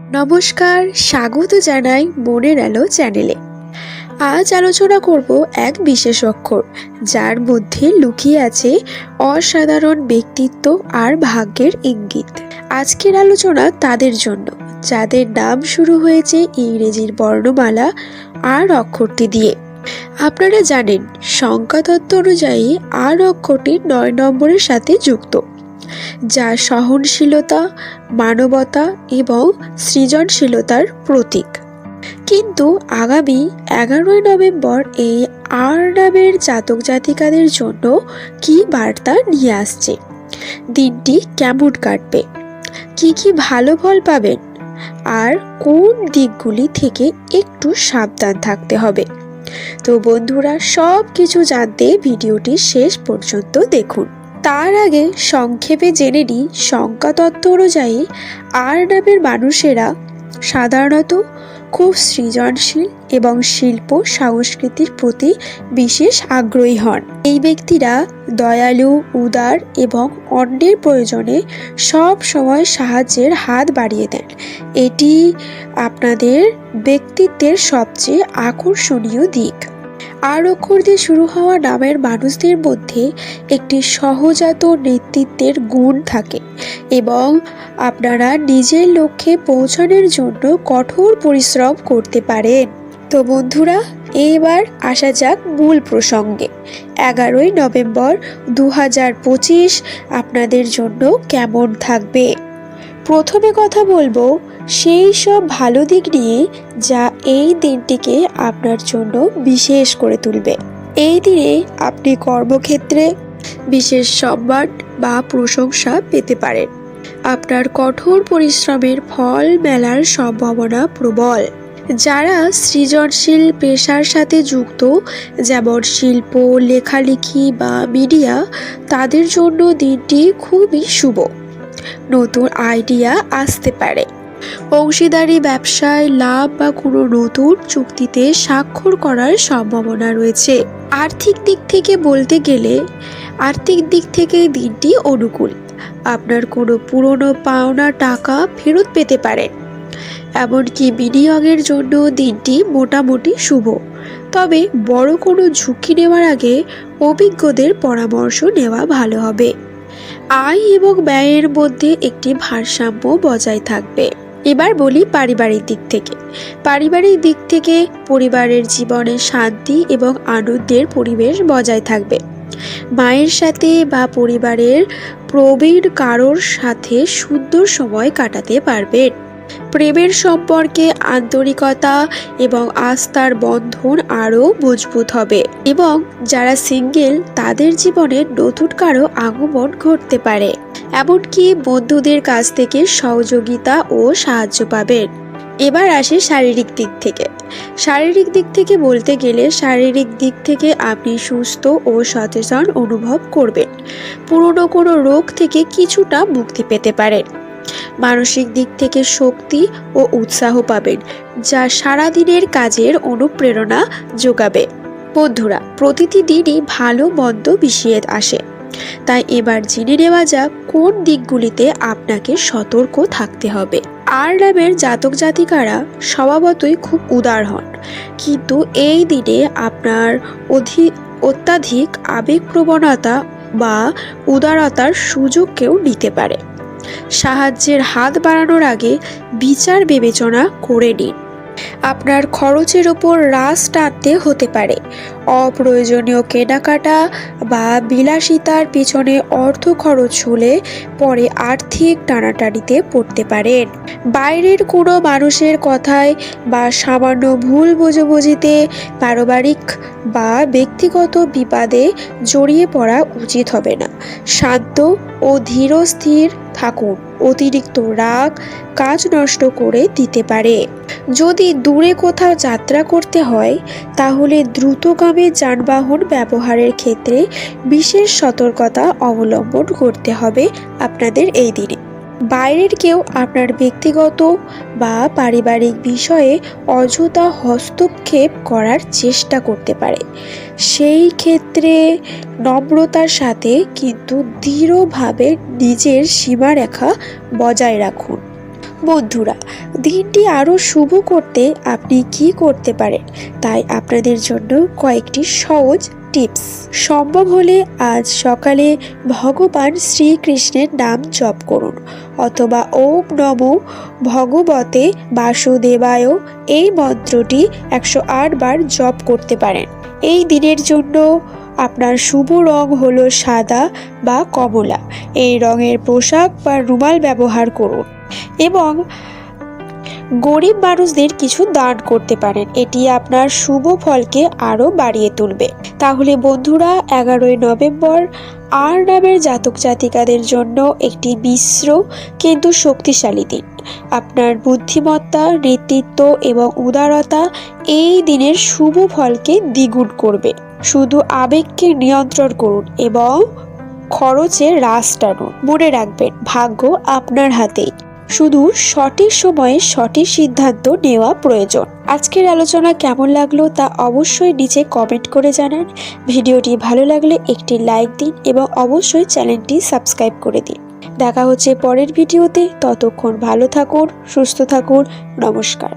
নমস্কার, স্বাগত জানাই মনের আলো চ্যানেলে। আজ আলোচনা করব এক বিশেষ অক্ষর, যার মধ্যে লুকিয়ে আছে অসাধারণ ব্যক্তিত্ব আর ভাগ্যের ইঙ্গিত। আজকের আলোচনা তাদের জন্য যাদের নাম শুরু হয়েছে ইংরেজির বর্ণমালা আর অক্ষরটি দিয়ে। আপনারা জানেন, সংখ্যাতত্ত্ব অনুযায়ী আর অক্ষরটি ৯ নম্বরের সাথে যুক্ত, যা সহনশীলতা, মানবতা এবং সৃজনশীলতার প্রতীক। কিন্তু আগামী ১১ই নভেম্বর এই আর নামের জাতক জাতিকাদের জন্য কি বার্তা নিয়ে আসছে? দিনটি কেমন কাটবে? কি ভালো ফল পাবেন? আর কোন দিকগুলি থেকে একটু সাবধান থাকতে হবে? তো বন্ধুরা, সব কিছু জানতে ভিডিওটি শেষ পর্যন্ত দেখুন। তার আগে সংক্ষেপে জেনে নিই, সংখ্যাতত্ত্ব অনুযায়ী আর নামের মানুষেরা সাধারণত খুব সৃজনশীল এবং শিল্প সংস্কৃতির প্রতি বিশেষ আগ্রহী হন। এই ব্যক্তিরা দয়ালু, উদার এবং অন্যের প্রয়োজনে সব সময় সাহায্যের হাত বাড়িয়ে দেন। এটি আপনাদের ব্যক্তিত্বের সবচেয়ে আকর্ষণীয় দিক। আর অক্ষর দিয়ে শুরু হওয়া নামের মানুষদের মধ্যে একটি সহজাত নেতৃত্বের গুণ থাকে এবং আপনারা নিজের লক্ষ্যে পৌঁছানোর জন্য কঠোর পরিশ্রম করতে পারেন। তো বন্ধুরা, এবার আসা যাক মূল প্রসঙ্গে। ১১ই নভেম্বর ২০২৫ আপনাদের জন্য কেমন থাকবে? প্রথমে কথা বলবো সেই সব ভালো দিক নিয়ে যা এই দিনটিকে আপনার জন্য বিশেষ করে তুলবে। এই দিনে আপনি কর্মক্ষেত্রে বিশেষ সম্মান বা প্রশংসা পেতে পারেন। আপনার কঠোর পরিশ্রমের ফল মেলার সম্ভাবনা প্রবল। যারা সৃজনশীল পেশার সাথে যুক্ত, যেমন শিল্প, লেখালেখি বা মিডিয়া, তাদের জন্য দিনটি খুবই শুভ। নতুন আইডিয়া আসতে পারে। অংশীদারি ব্যবসায় লাভ বা কোনো নতুন চুক্তিতে স্বাক্ষর করার সম্ভাবনা রয়েছে। আর্থিক দিক থেকে দিনটি অনুকূল। আপনার কোনো পুরনো পাওনা টাকা ফেরত পেতে পারেন। এমনকি বিনিয়োগের জন্য দিনটি মোটামুটি শুভ। তবে বড় কোনো ঝুঁকি নেওয়ার আগে অভিজ্ঞদের পরামর্শ নেওয়া ভালো হবে। আয় এবং ব্যয়ের মধ্যে একটি ভারসাম্য বজায় থাকবে। এবার বলি পারিবারিক দিক থেকে পরিবারের জীবনে শান্তি এবং আনন্দের পরিবেশ বজায় থাকবে। মায়ের সাথে বা পরিবারের প্রবীণ কারোর সাথে সুন্দর সময় কাটাতে পারবেন। প্রেমের সম্পর্কে আন্তরিকতা এবং আস্থার বন্ধন আরও মজবুত হবে এবং যারা সিঙ্গেল, তাদের জীবনে নতুন কারো আগমন ঘটতে পারে। এমনকি বন্ধুদের কাছ থেকে সহযোগিতা ও সাহায্য পাবেন। এবার আসে শারীরিক দিক থেকে বলতে গেলে শারীরিক দিক থেকে আপনি সুস্থ ও সচেতন অনুভব করবেন। পুরনো কোনো রোগ থেকে কিছুটা মুক্তি পেতে পারেন। মানসিক দিক থেকে শক্তি ও উৎসাহ পাবেন, যা সারাদিনের কাজের অনুপ্রেরণা যোগাবে। বন্ধুরা, প্রতিটি দিনই ভালো মন্দ মিশিয়ে আসে, তাই এবার জেনে নেওয়া যাক কোন দিকগুলিতে আপনাকে সতর্ক থাকতে হবে। আর নামের জাতক জাতিকারা স্বভাবতই খুব উদার হন, কিন্তু এই দিনে আপনার অত্যাধিক আবেগপ্রবণতা বা উদারতার সুযোগ কেউ নিতে পারে। সাহায্যের হাত বাড়ানোর আগে বিচার বিবেচনা করে নিন। আপনার খরচের ওপর রাশ টানতে হতে পারে। অপ্রয়োজনীয় কেনাকাটা বা বিলাসিতার পিছনে অর্থ খরচ হলে পরে আর্থিক টানাটানিতে পড়তে পারেন। বাইরের কোনো মানুষের কথায় বা সামান্য ভুল বোঝাবুঝিতে পারিবারিক বা ব্যক্তিগত বিবাদে জড়িয়ে পড়া উচিত হবে না। শান্ত ও ধীরস্থির থাকুন। অতিরিক্ত রাগ কাজ নষ্ট করে দিতে পারে। যদি দূরে কোথাও যাত্রা করতে হয়, তাহলে দ্রুতগামী যানবাহন ব্যবহারের ক্ষেত্রে বিশেষ সতর্কতা অবলম্বন করতে হবে আপনাদের এই দিনে। বাইরের কেউ আপনার ব্যক্তিগত বা পারিবারিক বিষয়ে অযথা হস্তক্ষেপ করার চেষ্টা করতে পারে। সেই ক্ষেত্রে নম্রতার সাথে কিন্তু দৃঢ়ভাবে নিজের সীমারেখা বজায় রাখুন। বন্ধুরা, দিনটি আরও শুভ করতে আপনি কি করতে পারেন, তাই আপনাদের জন্য কয়েকটি সহজ টিপস। সম্ভব হলে আজ সকালে ভগবান শ্রীকৃষ্ণের নাম জপ করুন, অথবা ওম নমো ভগবতে বাসুদেবায় এই মন্ত্রটি 108 বার জপ করতে পারেন। এই দিনের জন্য আপনার শুভ রং হলো সাদা বা কমলা। এই রঙের পোশাক বা রুমাল ব্যবহার করুন এবং গরিব মানুষদের কিছু দান করতে পারেন। এটি আপনার শুভ ফলকে আরও বাড়িয়ে তুলবে। তাহলে বন্ধুরা, 11ই নভেম্বর আর নামের জাতক জাতিকাদের জন্য একটি মিশ্র কিন্তু শক্তিশালী দিন। আপনার বুদ্ধিমত্তা, নেতৃত্ব এবং উদারতা এই দিনের শুভ ফলকে দ্বিগুণ করবে। শুধু আবেগকে নিয়ন্ত্রণ করুন এবং খরচে হ্রাস টানুন। মনে রাখবেন, ভাগ্য আপনার হাতেই, শুধু সঠিক সময়ে সঠিক সিদ্ধান্ত নেওয়া প্রয়োজন। আজকের আলোচনা কেমন লাগলো তা অবশ্যই নিচে কমেন্ট করে জানান। ভিডিওটি ভালো লাগলে একটি লাইক দিন এবং অবশ্যই চ্যানেলটি সাবস্ক্রাইব করে দিন। দেখা হচ্ছে পরের ভিডিওতে। ততক্ষণ ভালো থাকুন, সুস্থ থাকুন। নমস্কার।